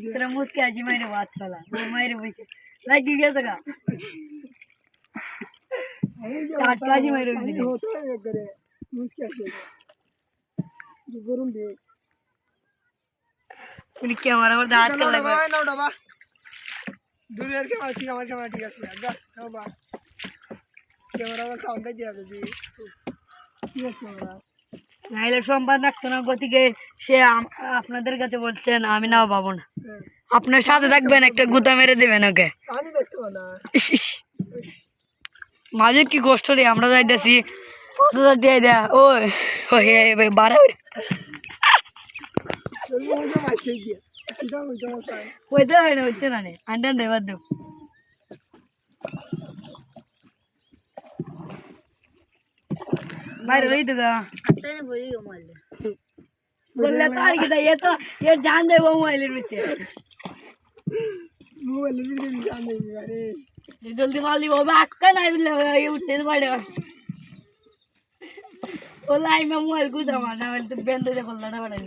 तेरा मुस्के आजी मायने बात कला मायरे पैसे लाइक गिर गया सगा चाट काजी मायरे होता है करे मुस्के आजी जो गरम दे उन्हें क्या हमारा और दांत कर लगा ना डबा दुनिया के माटी हमारे के माटी আছে আচ্ছা বাবা ক্যামেরা का साउंड दिया दे ये क्যামেरा নাইলে সম্পাদ রাখতো না গতিকে সে আপনাদের কাছে বলছেন আমি নাও পাবো না আপনার সাথে থাকবেন একটা গুতা মেরে দিবেন ওকে সানি দেখতে না মাঝে কি কষ্ট রে আমরা যাইতেছি 5000 টাকা দেয়া ওই ওই ভাই 12 মুঝে মাইকে দিয়ে কিটা হইতো সাই হইতে হয় না হচ্ছে না নে আন্ডার দেবার দেব বাইরে হই তো গা আত্তানে বলি গো মাল বললে তার কি ये तो ये जान दे वो मोबाइल में मोबाइल में जान दे अरे जल्दी वाली वो अक्का ना ये उठते तो बड़े वो लाई में मोबाइल को जमाना तो बेंद दे बोलना बड़ा